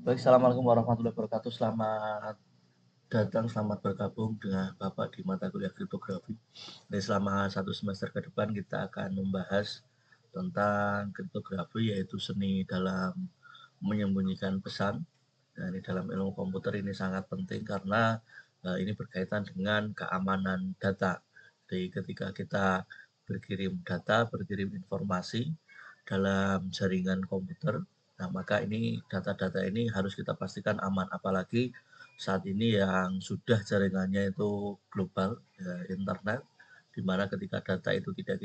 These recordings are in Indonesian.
Baik, Assalamualaikum warahmatullahi wabarakatuh. Selamat datang, selamat bergabung dengan Bapak di mata kuliah kriptografi. Dan selama 1 semester ke depan kita akan membahas tentang kriptografi, yaitu seni dalam menyembunyikan pesan. Dan di dalam ilmu komputer ini sangat penting karena ini berkaitan dengan keamanan data. Jadi ketika kita berkirim data, berkirim informasi dalam jaringan komputer, nah maka ini data-data ini harus kita pastikan aman, apalagi saat ini yang sudah jaringannya itu global, ya, internet, di mana ketika data itu tidak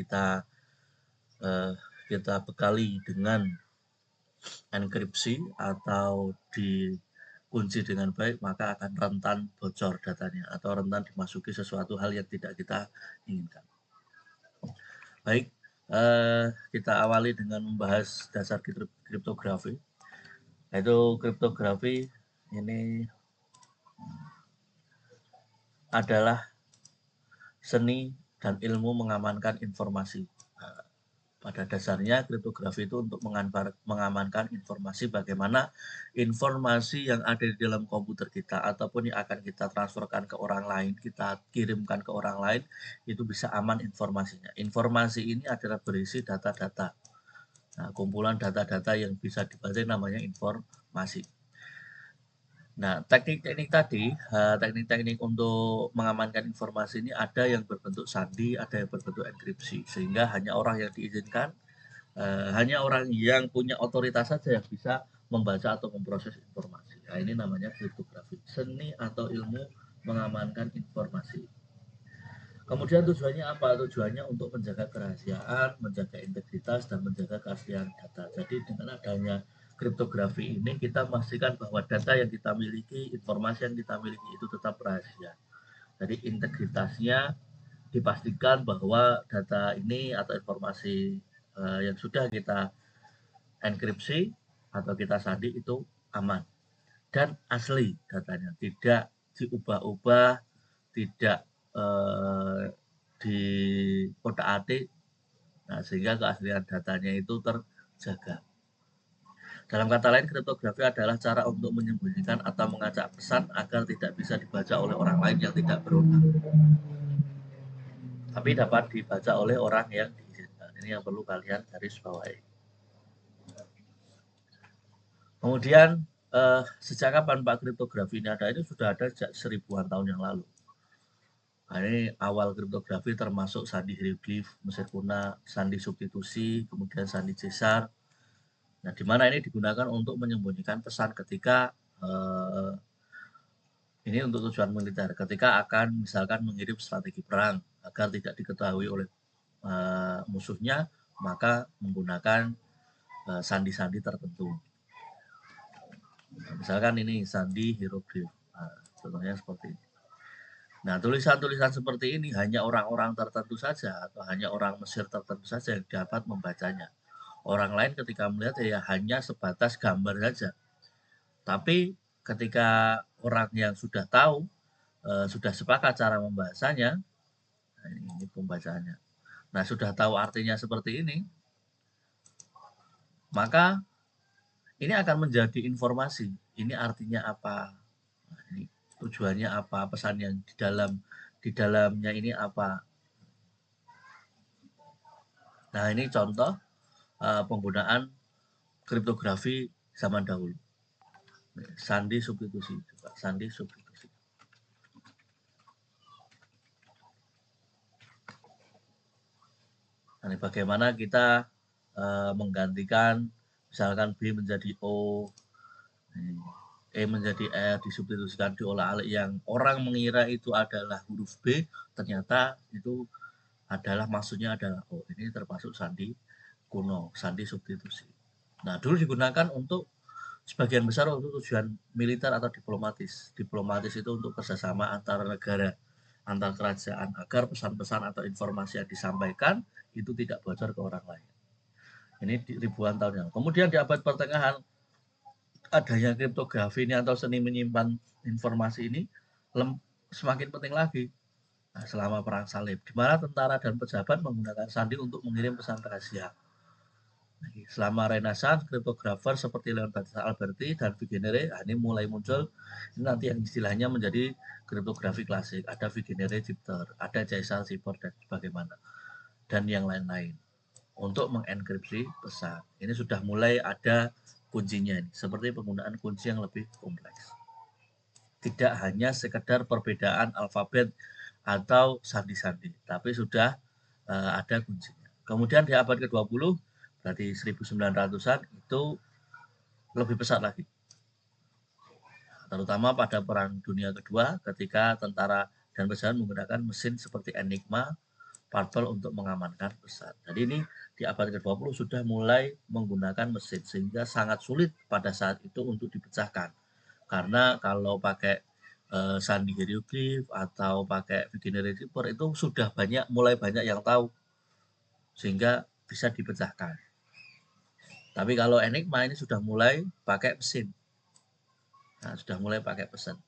kita bekali dengan enkripsi atau dikunci dengan baik, maka akan rentan bocor datanya atau rentan dimasuki sesuatu hal yang tidak kita inginkan. Baik, kita awali dengan membahas dasar kriptografi. Yaitu kriptografi ini adalah seni dan ilmu mengamankan informasi. Pada dasarnya kriptografi itu untuk mengamankan informasi, bagaimana informasi yang ada di dalam komputer kita ataupun yang akan kita transferkan ke orang lain, kita kirimkan ke orang lain, itu bisa aman informasinya. Informasi ini adalah berisi data-data. Nah, kumpulan data-data yang bisa dibaca namanya informasi. Nah, teknik-teknik untuk mengamankan informasi ini ada yang berbentuk sandi, ada yang berbentuk enkripsi, sehingga hanya orang yang diizinkan, hanya orang yang punya otoritas saja yang bisa membaca atau memproses informasi. Nah, ini namanya kriptografi, seni atau ilmu mengamankan informasi. Kemudian tujuannya apa? Tujuannya untuk menjaga kerahasiaan, menjaga integritas, dan menjaga keaslian data. Jadi dengan adanya kriptografi ini kita memastikan bahwa data yang kita miliki, informasi yang kita miliki itu tetap rahasia. Jadi integritasnya dipastikan bahwa data ini atau informasi yang sudah kita enkripsi atau kita sandi itu aman dan asli datanya, tidak diubah-ubah, tidak di kotak-atik, nah, sehingga keaslian datanya itu terjaga. Dalam kata lain, kriptografi adalah cara untuk menyembunyikan atau mengacak pesan agar tidak bisa dibaca oleh orang lain yang tidak berwenang, tapi dapat dibaca oleh orang yang diizinkan. Ini yang perlu kalian garis bawahi. Kemudian sejak kapan Pak kriptografi ini ada? Ini sudah ada sejak 1000-an tahun yang lalu. Nah, ini awal kriptografi termasuk sandi hieroglif Mesir kuno, sandi substitusi, kemudian sandi Caesar. Nah, di mana ini digunakan untuk menyembunyikan pesan ketika ini untuk tujuan militer, ketika akan misalkan mengirim strategi perang agar tidak diketahui oleh musuhnya, maka menggunakan sandi-sandi tertentu. Nah, misalkan ini sandi hieroglif, nah, contohnya seperti ini. Nah, tulisan-tulisan seperti ini hanya orang-orang tertentu saja atau hanya orang Mesir tertentu saja yang dapat membacanya. Orang lain ketika melihat ya hanya sebatas gambar saja. Tapi ketika orang yang sudah tahu, sudah sepakat cara membahasanya, nah ini pembacaannya. Nah, sudah tahu artinya seperti ini, maka ini akan menjadi informasi. Ini artinya apa? Nah, ini tujuannya apa? Pesan yang di dalamnya ini apa? Nah, ini contoh penggunaan kriptografi zaman dahulu. Sandi substitusi, sandi substitusi. Nah, bagaimana kita menggantikan misalkan B menjadi O, E menjadi R, disubstitusikan diolah-alik yang orang mengira itu adalah huruf B, ternyata itu adalah maksudnya adalah O. Ini termasuk sandi kuno, sandi substitusi. Nah, dulu digunakan untuk sebagian besar untuk tujuan militer atau diplomatis. Diplomatis itu untuk kerjasama antar negara, antar kerajaan, agar pesan-pesan atau informasi yang disampaikan itu tidak bocor ke orang lain. Ini ribuan tahun yang lalu. Kemudian di abad pertengahan, adanya kriptografi ini atau seni menyimpan informasi ini semakin penting lagi. Nah, selama perang salib, di mana tentara dan pejabat menggunakan sandi untuk mengirim pesan rahasia. Selama Renaissance, kriptografer seperti Leon Battista Alberti dan Vigenère ini mulai muncul. Ini nanti yang istilahnya menjadi kriptografi klasik. Ada Vigenère Jupiter, ada Caesar Cipher dan bagaimana dan yang lain-lain untuk mengenkripsi pesan. Ini sudah mulai ada kuncinya, seperti penggunaan kunci yang lebih kompleks. Tidak hanya sekedar perbedaan alfabet atau sandi-sandi, tapi sudah ada kuncinya. Kemudian di abad ke-20, berarti 1900-an itu lebih pesat lagi. Terutama pada Perang Dunia Kedua ketika tentara dan pejabat menggunakan mesin seperti Enigma, Parpel untuk mengamankan pesan. Jadi ini di abad ke-20 sudah mulai menggunakan mesin sehingga sangat sulit pada saat itu untuk dipecahkan. Karena kalau pakai sandi hieroglif atau pakai Vigenère Cipher itu sudah mulai banyak yang tahu sehingga bisa dipecahkan. Tapi kalau Enigma ini sudah mulai pakai mesin. Nah, sudah mulai pakai pesan.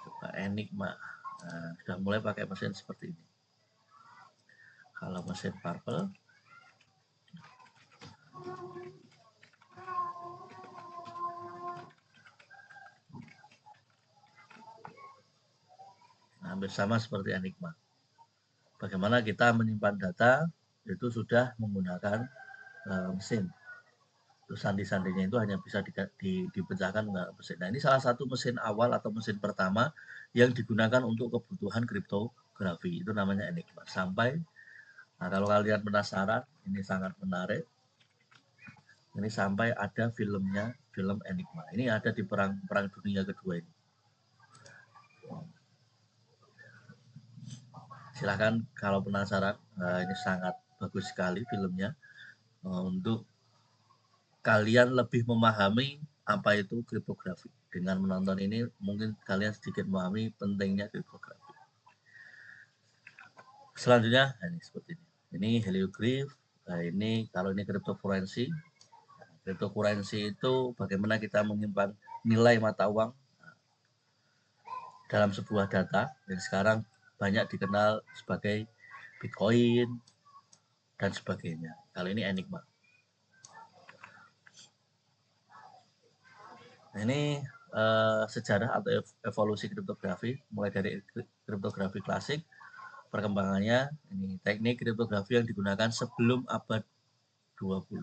Coba Enigma. Nah, sudah mulai pakai mesin seperti ini. Kalau mesin Parpel, hampir sama seperti Enigma. Bagaimana kita menyimpan data itu sudah menggunakan mesin. Terus sandi-sandinya itu hanya bisa dipecahkan dengan mesin. Nah, ini salah satu mesin awal atau mesin pertama yang digunakan untuk kebutuhan kriptografi. Itu namanya Enigma. Nah kalau kalian penasaran, ini sangat menarik. Ini sampai ada filmnya, film Enigma. Ini ada di Perang Dunia Kedua ini. Silahkan kalau penasaran, ini sangat bagus sekali filmnya untuk kalian lebih memahami apa itu kriptografi. Dengan menonton ini mungkin kalian sedikit memahami pentingnya kriptografi. Selanjutnya ini seperti ini. Ini heliograph. Nah, ini kalau ini kriptokurensi. Kriptokurensi itu bagaimana kita menyimpan nilai mata uang dalam sebuah data yang sekarang banyak dikenal sebagai Bitcoin dan sebagainya. Kalau ini Enigma. Ini sejarah atau evolusi kriptografi mulai dari kriptografi klasik, perkembangannya ini teknik kriptografi yang digunakan sebelum abad 20.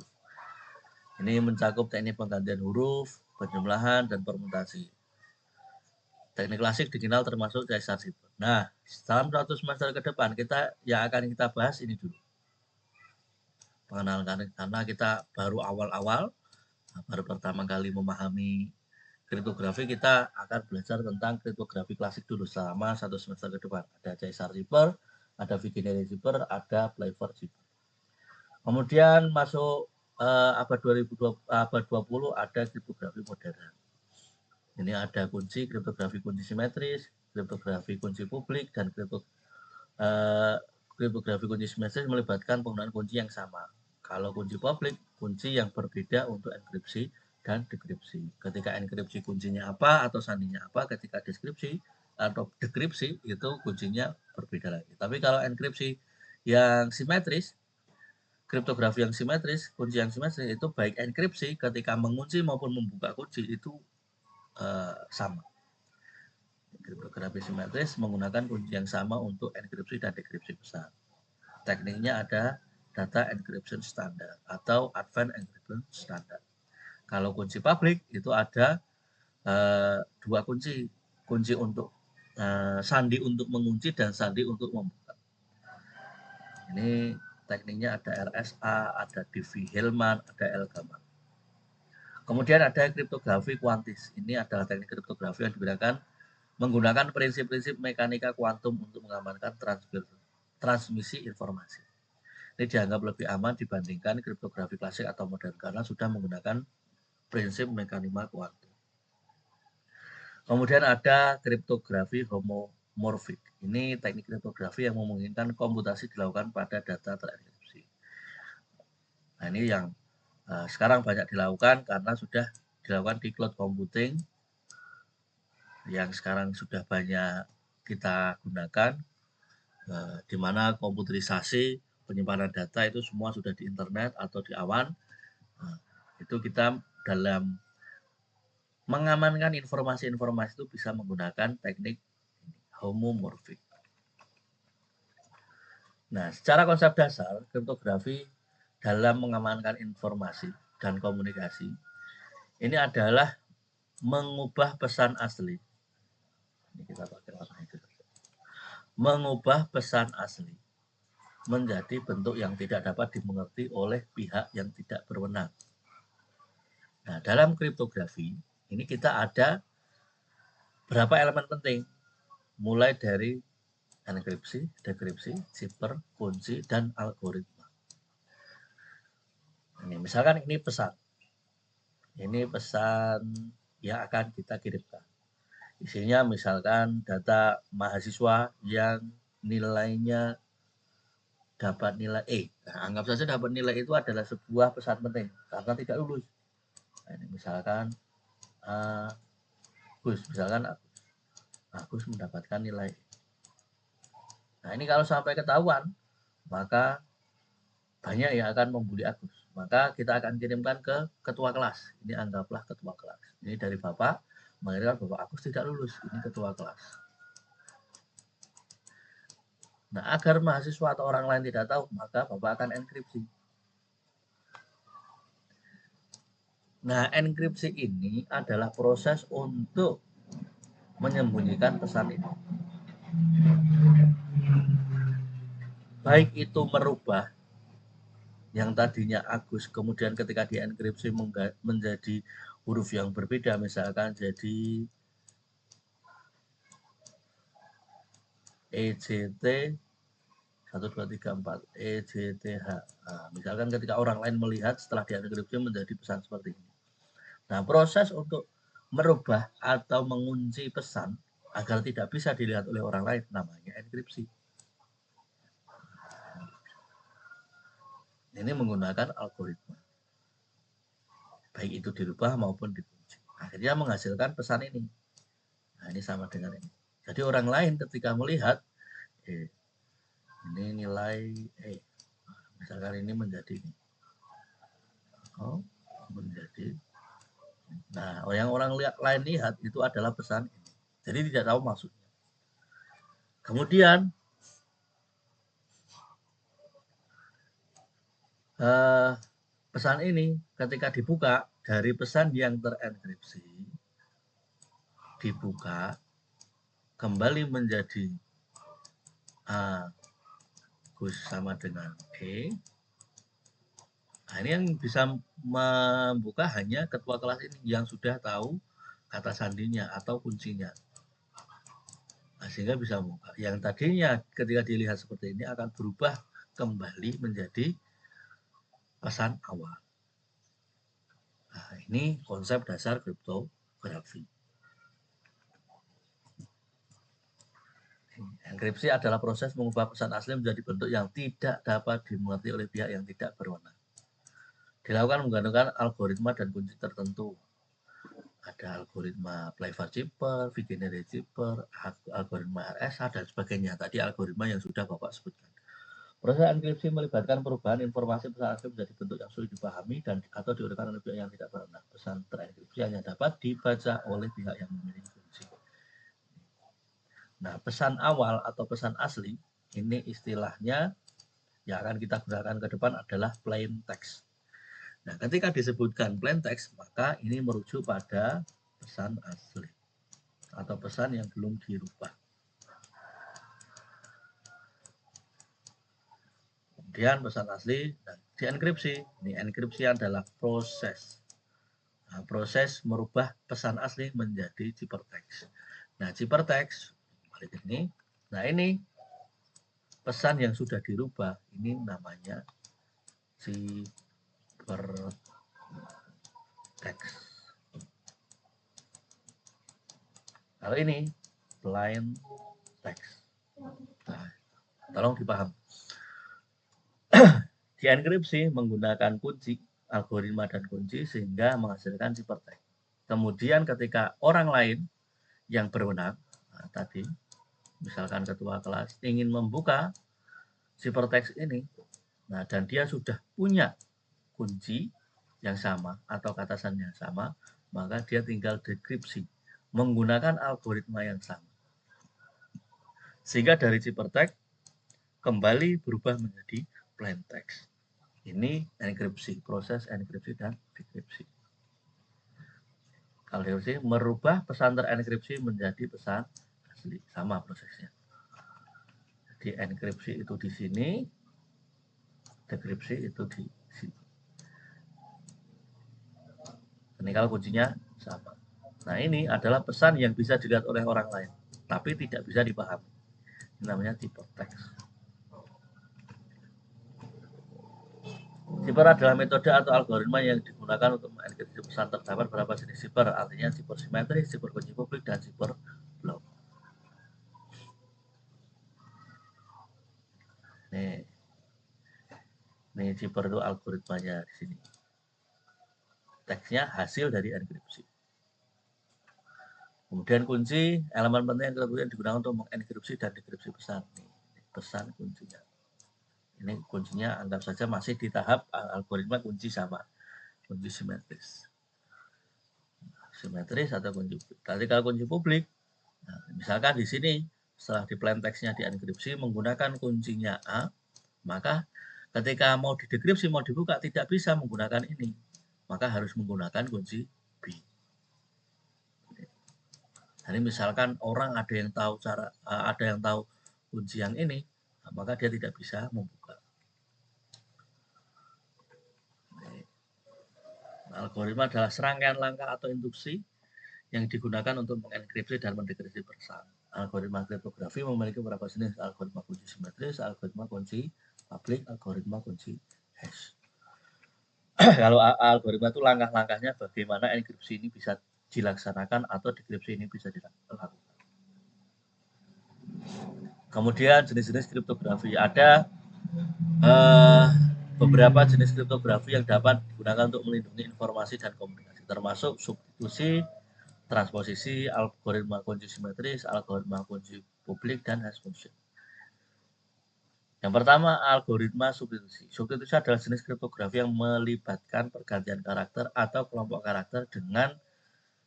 Ini mencakup teknik penggantian huruf, penjumlahan, dan permutasi. Teknik klasik dikenal termasuk Caesar Cipher. Nah, dalam 100 semester ke depan yang akan kita bahas ini dulu. Mengenalkan karena kita baru awal-awal, baru pertama kali memahami kriptografi, kita akan belajar tentang kriptografi klasik dulu selama 1 semester ke depan. Ada Caesar Cipher, ada Vigenère Cipher, ada Pfeiffer Cipher. Kemudian masuk abad 20 ada kriptografi modern. Ini ada kriptografi kunci simetris, kriptografi kunci publik, dan kriptografi kunci simetris melibatkan penggunaan kunci yang sama. Kalau kunci publik, kunci yang berbeda untuk enkripsi dan dekripsi. Ketika enkripsi kuncinya apa atau sandinya apa, ketika deskripsi atau dekripsi itu kuncinya berbeda lagi. Tapi kalau enkripsi yang simetris, kriptografi yang simetris, kunci yang simetris itu baik enkripsi ketika mengunci maupun membuka kunci itu sama. Kriptografi simetris menggunakan kunci yang sama untuk enkripsi dan dekripsi pesan. Tekniknya ada data encryption standard atau advanced encryption standard. Kalau kunci publik itu ada dua kunci untuk sandi untuk mengunci dan sandi untuk membuka. Ini tekniknya ada RSA, ada Diffie-Hellman, ada Elgamal. Kemudian ada kriptografi kuantis. Ini adalah teknik kriptografi yang digunakan menggunakan prinsip-prinsip mekanika kuantum untuk mengamankan transmisi informasi. Ini dianggap lebih aman dibandingkan kriptografi klasik atau modern karena sudah menggunakan prinsip mekanika kuantum. Kemudian ada kriptografi homomorfik. Ini teknik kriptografi yang memungkinkan komputasi dilakukan pada data terenkripsi. Nah, ini yang sekarang banyak dilakukan karena sudah dilakukan di cloud computing yang sekarang sudah banyak kita gunakan, di mana komputerisasi penyimpanan data itu semua sudah di internet atau di awan. Nah, itu kita dalam mengamankan informasi-informasi itu bisa menggunakan teknik homomorfik. Nah, secara konsep dasar, kriptografi dalam mengamankan informasi dan komunikasi ini adalah mengubah pesan asli. Ini kita pakai warna itu. Mengubah pesan asli menjadi bentuk yang tidak dapat dimengerti oleh pihak yang tidak berwenang. Nah, dalam kriptografi ini kita ada berapa elemen penting, mulai dari enkripsi, dekripsi, sifar, kunci, dan algoritma. Ini misalkan ini pesan. Ini pesan yang akan kita kirimkan. Isinya misalkan data mahasiswa yang nilainya dapat nilai E. Nah, anggap saja dapat nilai itu adalah sebuah pesan penting karena tidak lulus. Nah, ini misalkan Agus mendapatkan nilai E. Nah, ini kalau sampai ketahuan, maka banyak yang akan membuli Agus. Maka kita akan kirimkan ke ketua kelas. Ini anggaplah ketua kelas. Ini dari Bapak, mengirimkan Bapak Agus tidak lulus. Ini ketua kelas. Nah, agar mahasiswa atau orang lain tidak tahu, maka Bapak akan enkripsi. Nah, enkripsi ini adalah proses untuk menyembunyikan pesan itu. Baik itu merubah yang tadinya Agus, kemudian ketika dienkripsi menjadi huruf yang berbeda, misalkan jadi EJT 1, 2, 3, 4 EJTH. Nah, misalkan ketika orang lain melihat setelah dienkripsi menjadi pesan seperti ini. Nah, proses untuk merubah atau mengunci pesan agar tidak bisa dilihat oleh orang lain namanya enkripsi. Ini menggunakan algoritma. Baik itu dirubah maupun dikunci. Akhirnya menghasilkan pesan ini. Nah, ini sama dengan ini. Jadi orang lain ketika melihat ini nilai misalkan ini menjadi ini. Menjadi. Nah, yang orang lain lihat itu adalah pesan ini. Jadi tidak tahu maksudnya. Kemudian pesan ini ketika dibuka dari pesan yang terenkripsi dibuka kembali menjadi Agus sama dengan E. Nah, ini yang bisa membuka hanya ketua kelas ini yang sudah tahu kata sandinya atau kuncinya. Nah, sehingga bisa membuka. Yang tadinya ketika dilihat seperti ini akan berubah kembali menjadi pesan awal. Nah, ini konsep dasar kriptografi. Enkripsi adalah proses mengubah pesan asli menjadi bentuk yang tidak dapat dimengerti oleh pihak yang tidak berwenang. Dilakukan menggunakan algoritma dan kunci tertentu. Ada algoritma Playfair Cipher, Vigenère Cipher, algoritma RSA, dan sebagainya. Tadi algoritma yang sudah Bapak sebutkan. Proses enkripsi melibatkan perubahan informasi pesan asli menjadi bentuk yang sulit dipahami dan atau diuraikan oleh pihak yang tidak berwenang. Pesan terenkripsi hanya dapat dibaca oleh pihak yang memiliki kunci. Nah, pesan awal atau pesan asli ini istilahnya yang akan kita gunakan ke depan adalah plain text. Nah, ketika disebutkan plain text, maka ini merujuk pada pesan asli atau pesan yang belum dirubah. Kemudian pesan asli dan dienkripsi. Ini enkripsi adalah proses. Nah, proses merubah pesan asli menjadi ciphertext. Nah, ciphertext balik ini. Nah, ini pesan yang sudah dirubah. Ini namanya ciphertext. Kalau ini plain text. Nah, tolong dipahami. Dienkripsi menggunakan kunci, algoritma dan kunci sehingga menghasilkan ciphertext. Kemudian ketika orang lain yang berwenang, tadi misalkan ketua kelas ingin membuka ciphertext ini, Nah, dan dia sudah punya kunci yang sama atau katasan yang sama, maka dia tinggal dekripsi menggunakan algoritma yang sama. Sehingga dari ciphertext kembali berubah menjadi plain text. Ini enkripsi, proses enkripsi dan dekripsi. Kalau dekripsi merubah pesan terenkripsi menjadi pesan asli, sama prosesnya. Jadi enkripsi itu di sini, dekripsi itu di sini. Ini kalau kuncinya sama. Nah, ini adalah pesan yang bisa dilihat oleh orang lain, tapi tidak bisa dipahami. Ini namanya ciphertext. Cipher adalah metode atau algoritma yang digunakan untuk mengenkripsi pesan. Terdapat beberapa jenis cipher, artinya cipher simetris, cipher kunci publik, dan cipher block. Nih cipher itu algoritmanya di sini. Teksnya hasil dari enkripsi. Kemudian kunci, elemen penting yang kemudian digunakan untuk mengenkripsi dan dekripsi pesan. Nih, pesan kuncinya. Ini kuncinya anggap saja masih di tahap algoritma kunci sama, kunci simetris. Simetris atau kunci publik. Tadi kalau kunci publik, nah, misalkan di sini setelah di plain text-nya dienkripsi menggunakan kuncinya A, maka ketika mau didekripsi, mau dibuka tidak bisa menggunakan ini, maka harus menggunakan kunci B. Jadi misalkan orang ada yang tahu kunci yang ini, maka dia tidak bisa membuka. Algoritma adalah serangkaian langkah atau instruksi yang digunakan untuk mengenkripsi dan mendekripsi pesan. Algoritma kriptografi memiliki beberapa jenis: algoritma kunci simetris, algoritma kunci publik, algoritma kunci hash. Kalau algoritma itu langkah-langkahnya bagaimana enkripsi ini bisa dilaksanakan atau dekripsi ini bisa dilakukan. Kemudian jenis-jenis kriptografi, ada beberapa jenis kriptografi yang dapat digunakan untuk melindungi informasi dan komunikasi, termasuk substitusi, transposisi, algoritma kunci simetris, algoritma kunci publik, dan hash function. Yang pertama, algoritma substitusi. Substitusi adalah jenis kriptografi yang melibatkan pergantian karakter atau kelompok karakter dengan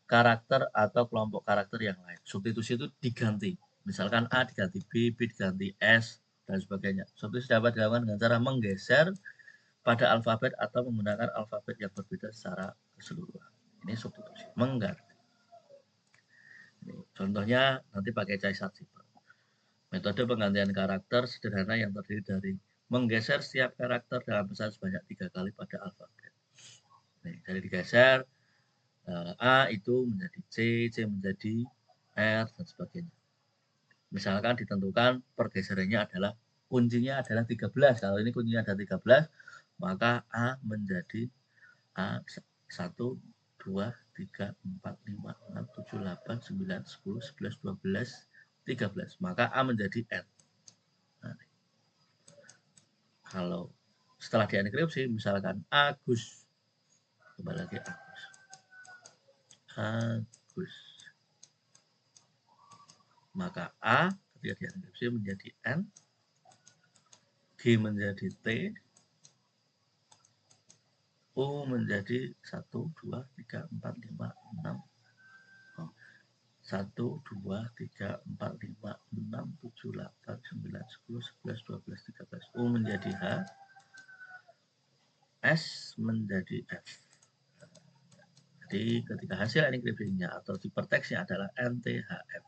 karakter atau kelompok karakter yang lain. Substitusi itu diganti. Misalkan A diganti B, B diganti S, dan sebagainya. Substitusi dapat dilakukan dengan cara menggeser pada alfabet atau menggunakan alfabet yang berbeda secara keseluruhan. Ini substitusi, mengganti. Ini contohnya nanti pakai Caesar cipher. Metode penggantian karakter sederhana yang terdiri dari menggeser setiap karakter dalam pesan sebanyak 3 kali pada alfabet. Nih, jadi digeser, A itu menjadi C, C menjadi R, dan sebagainya. Misalkan ditentukan pergeserannya adalah kuncinya adalah 13. Kalau ini kuncinya ada 13, maka A menjadi A 1, 2, 3, 4, 5, 6, 7, 8, 9, 10, 11, 12, 13. Maka A menjadi N. Nah, kalau setelah dienkripsi, misalkan Agus, kembali lagi Agus. Agus. Maka A ketika dienkripsi menjadi N, G menjadi T, U menjadi 1, 2, 3, 4, 5, 6. 1, 2, 3, 4, 5, 6, 7, 8, 9, 10, 11, 12, 13. U menjadi H, S menjadi F. Jadi ketika hasil enkripsinya atau ciphertextnya adalah NTHF.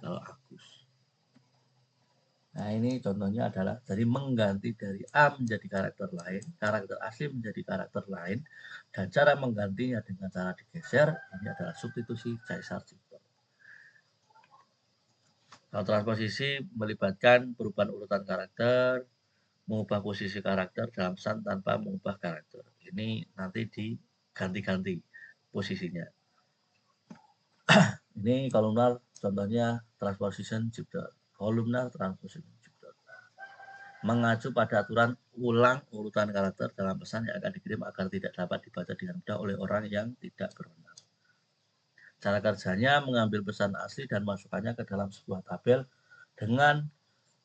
Kalau Agus. Nah, ini contohnya adalah dari mengganti dari A menjadi karakter lain, karakter asli menjadi karakter lain, dan cara menggantinya dengan cara digeser, ini adalah substitusi Caesar cipher. Kalau transposisi melibatkan perubahan urutan karakter, mengubah posisi karakter dalam pesan tanpa mengubah karakter. Ini nanti diganti-ganti posisinya. Ini kolumnar, contohnya transposition shifter. Kolumnar transposition shifter. Mengacu pada aturan ulang urutan karakter dalam pesan yang akan dikirim agar tidak dapat dibaca dengan mudah oleh orang yang tidak berwenang. Cara kerjanya mengambil pesan asli dan masukkannya ke dalam sebuah tabel dengan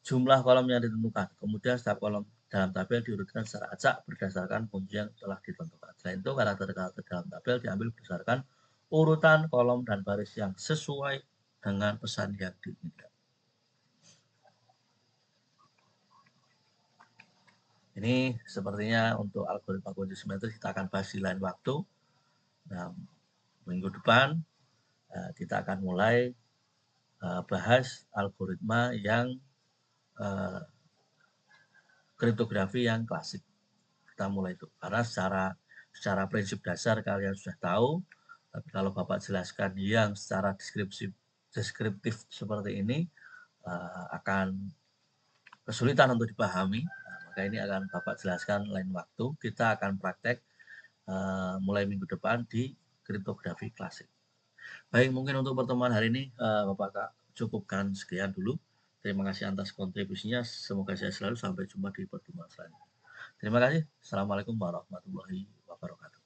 jumlah kolom yang ditentukan. Kemudian setiap kolom dalam tabel diurutkan secara acak berdasarkan kunci yang telah ditentukan. Selain itu, karakter-karakter dalam tabel diambil berdasarkan urutan kolom dan baris yang sesuai dengan pesan yang diinginkan. Ini sepertinya untuk algoritma kunci simetris kita akan bahas di lain waktu. Nah, minggu depan kita akan mulai bahas algoritma yang kriptografi yang klasik. Kita mulai itu karena secara prinsip dasar kalian sudah tahu, tapi kalau Bapak jelaskan yang secara deskriptif seperti ini akan kesulitan untuk dipahami. Nah, maka ini akan Bapak jelaskan lain waktu. Kita akan praktek mulai minggu depan di kriptografi klasik. Baik, mungkin untuk pertemuan hari ini Bapak cukupkan sekian dulu. Terima kasih atas kontribusinya. Semoga saya selalu sampai jumpa di pertemuan selanjutnya. Terima kasih. Assalamualaikum warahmatullahi wabarakatuh.